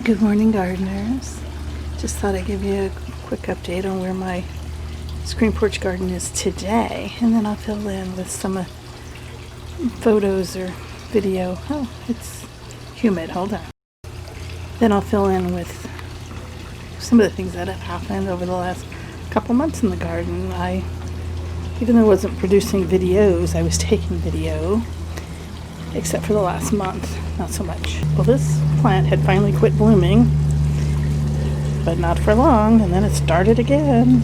Good morning, gardeners. Just thought I'd give you a quick update on where my screen porch garden is today, and then I'll fill in with some photos or video. Oh, it's humid. Hold on. Then I'll fill in with some of the things that have happened over the last couple months in the garden. Even though I wasn't producing videos, I was taking video, except for the last month, not so much. Well, this plant had finally quit blooming, but not for long, and then it started again.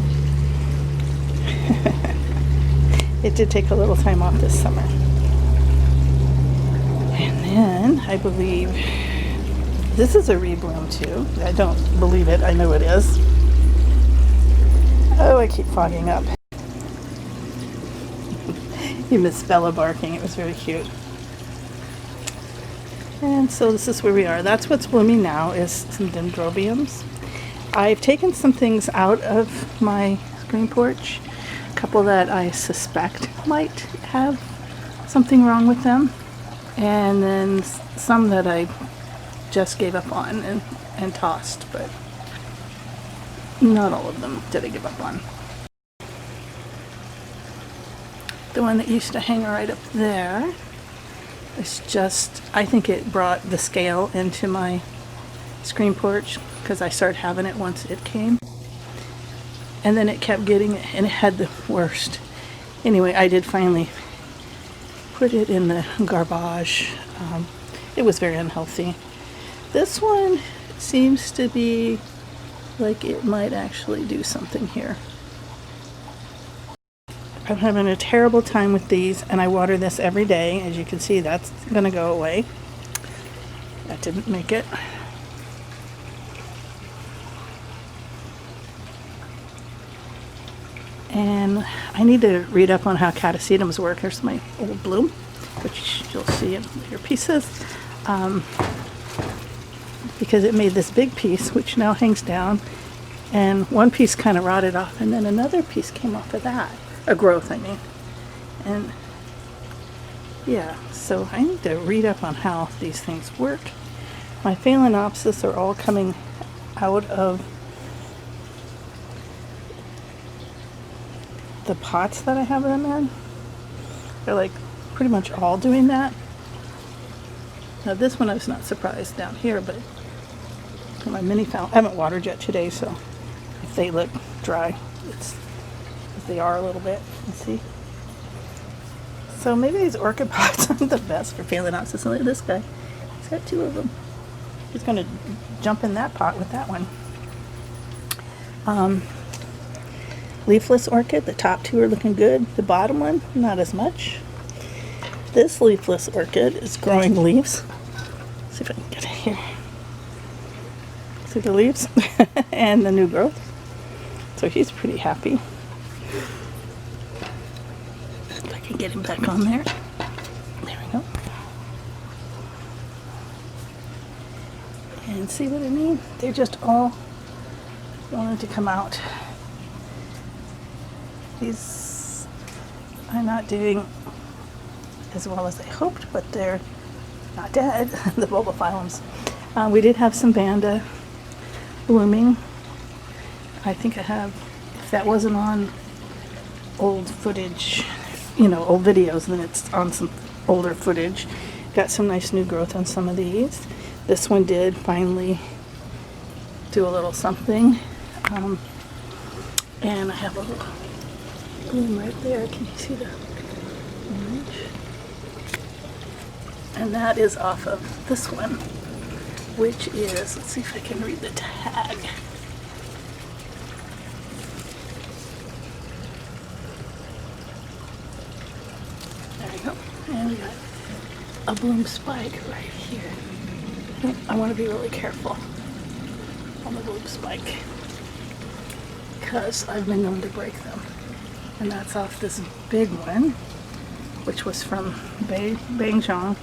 It did take a little time off this summer. And then, I believe, this is a rebloom too. I don't believe it, I know it is. Oh, I keep fogging up. You missed Bella barking, it was very cute. And so this is where we are. That's what's blooming now, is some dendrobiums. I've taken some things out of my screen porch, a couple that I suspect might have something wrong with them, and then some that I just gave up on and tossed, but not all of them did I give up on. The one that used to hang right up there, it's just, I think it brought the scale into my screen porch because I started having it once it came. And then it kept getting it, and it had the worst. Anyway, I did finally put it in the garbage. It was very unhealthy. This one seems to be like it might actually do something here. I'm having a terrible time with these, and I water this every day. As you can see, that's going to go away. That didn't make it. And I need to read up on how catasetums work. Here's my old bloom, which you'll see in your pieces. Because it made this big piece, which now hangs down. And one piece kind of rotted off, and then another piece came off of that. A growth, I mean. And yeah, so I need to read up on how these things work. My phalaenopsis are all coming out of the pots that I have them in. They're like pretty much all doing that. Now this one I was not surprised down here, but my mini phal, I haven't watered yet today, so if they look dry, it's they are a little bit. Let's see. So maybe these orchid pots aren't the best for phalaenopsis. Look at this guy. He's got two of them. He's going to jump in that pot with that one. Leafless orchid. The top two are looking good. The bottom one, not as much. This leafless orchid is growing leaves. Let's see if I can get it here. See the leaves and the new growth. So he's pretty happy. If I can get him back on there. There we go. And see what I mean? They're just all wanting to come out. These are not doing as well as I hoped, but they're not dead, the bulbophyllums. We did have some Vanda blooming. I think I have, if that wasn't on old footage, old videos, then it's on some older footage. Got some nice new growth on some of these. This one did finally do a little something. And I have a little bloom right there. Can you see the orange? And that is off of this one, which is, let's see if I can read the tag. And we got a bloom spike right here. I want to be really careful on the bloom spike because I've been known to break them. And that's off this big one, which was from Beijing.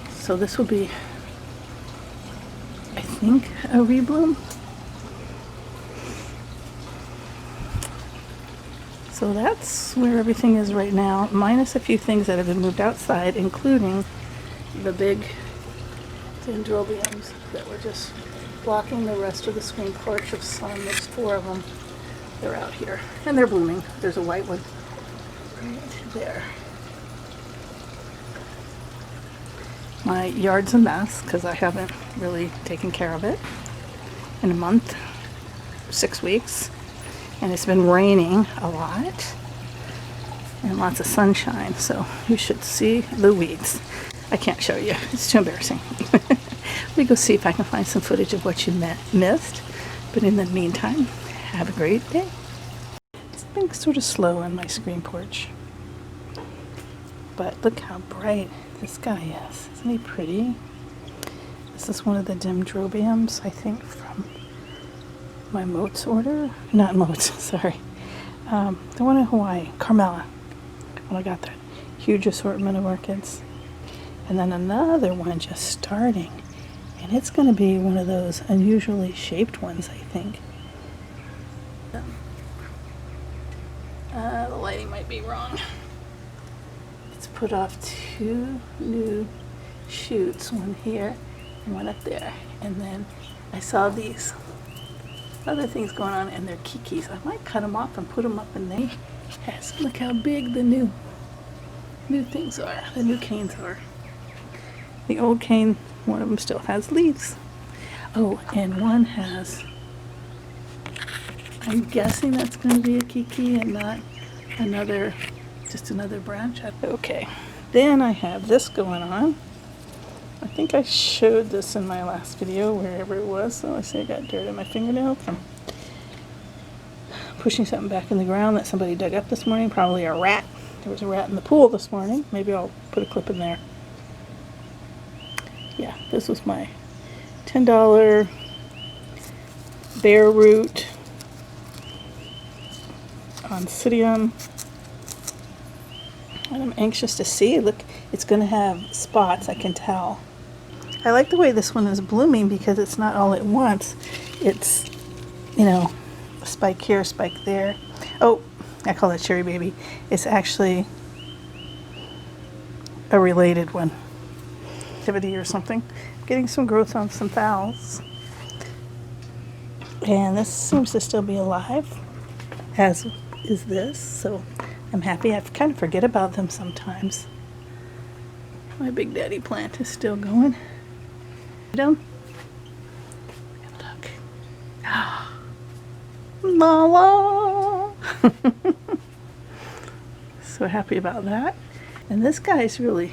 So this will be, I think, a rebloom. So that's where everything is right now, minus a few things that have been moved outside, including the big dendrobiums that were just blocking the rest of the screen porch of sun. There's 4 of them. They're out here, and they're blooming. There's a white one right there. My yard's a mess because I haven't really taken care of it in a month, 6 weeks, and it's been raining a lot and lots of sunshine, so you should see the weeds. I can't show you, it's too embarrassing. Let me go see if I can find some footage of what you missed, but in the meantime, have a great day. It's been sort of slow on my screen porch, but look how bright this guy is. Isn't he pretty? This is one of the dendrobiums, I think, from my Moats order. Not Moats, sorry. The one in Hawaii, Carmela. When I got that huge assortment of orchids. And then another one just starting. And it's going to be one of those unusually shaped ones, I think. The lighting might be wrong. It's put off 2 new shoots, one here and one up there. And then I saw these other things going on, and they're kikis. I might cut them off and put them up in there. Yes, look how big the new things are. The new canes are. The old cane, one of them still has leaves. Oh, and one has, I'm guessing that's going to be a kiki and not another, just another branch. Okay, then I have this going on. I think I showed this in my last video, wherever it was. So I see I got dirt in my fingernail from pushing something back in the ground that somebody dug up this morning. Probably a rat. There was a rat in the pool this morning. Maybe I'll put a clip in there. Yeah, this was my $10 bare root Oncidium. And I'm anxious to see. Look, it's going to have spots, I can tell. I like the way this one is blooming because it's not all at once. It's, you know, a spike here, a spike there. Oh, I call that Cherry Baby. It's actually a related one. Activity or something. Getting some growth on some phals. And this seems to still be alive, as is this, so I'm happy. I kind of forget about them sometimes. My Big Daddy plant is still going. Look. La la. So happy about that. And this guy's really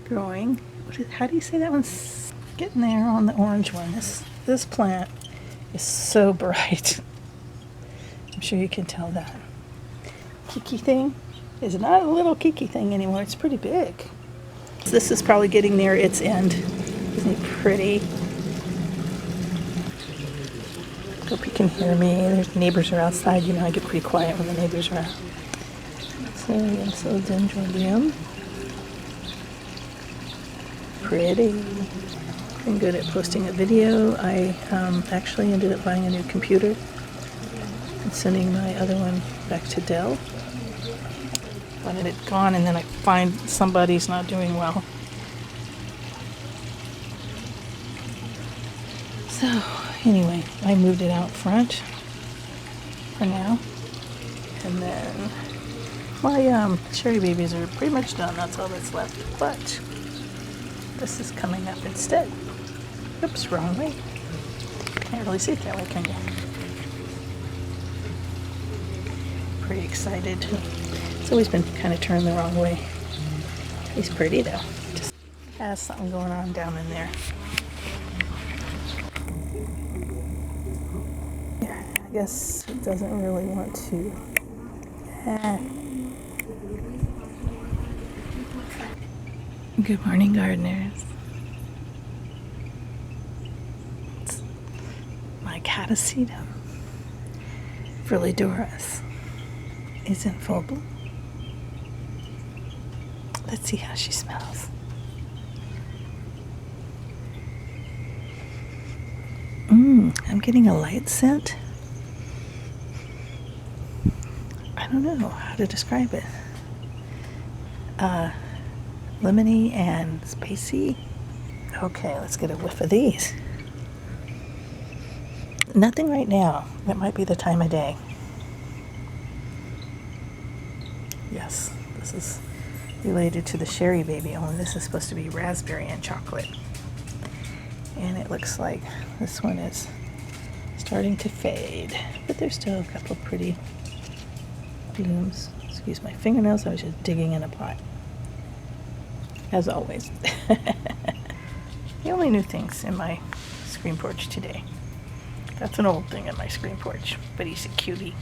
growing. How do you say that one's getting there on the orange one? This plant is so bright. I'm sure you can tell that. Kiki thing is not a little kiki thing anymore. It's pretty big. This is probably getting near its end. Isn't it pretty? Hope you can hear me. There's neighbors are outside. You know, I get pretty quiet when the neighbors are out. So yes, a dendrobium. Pretty. I'm good at posting a video. I actually ended up buying a new computer and sending my other one back to Dell. Wanted it gone, and then I find somebody's not doing well. So anyway, I moved it out front for now, and then my cherry babies are pretty much done. That's all that's left, but this is coming up instead. Oops, wrong way. Can't really see it that way, can you? Pretty excited. It's always been kind of turned the wrong way. He's pretty though. Just has something going on down in there. I guess it doesn't really want to. Good morning, gardeners. It's my catasetum, Frilly Doris, is in full bloom. Let's see how she smells. I'm getting a light scent. I don't know how to describe it. Lemony and spicy. Okay, let's get a whiff of these. Nothing right now. That might be the time of day. Yes, this is related to the Sherry Baby, only this is supposed to be raspberry and chocolate. And it looks like this one is starting to fade, but there's still a couple pretty blooms. Excuse my fingernails, I was just digging in a pot. As always. The only new things in my screen porch today. That's an old thing in my screen porch, but he's a cutie.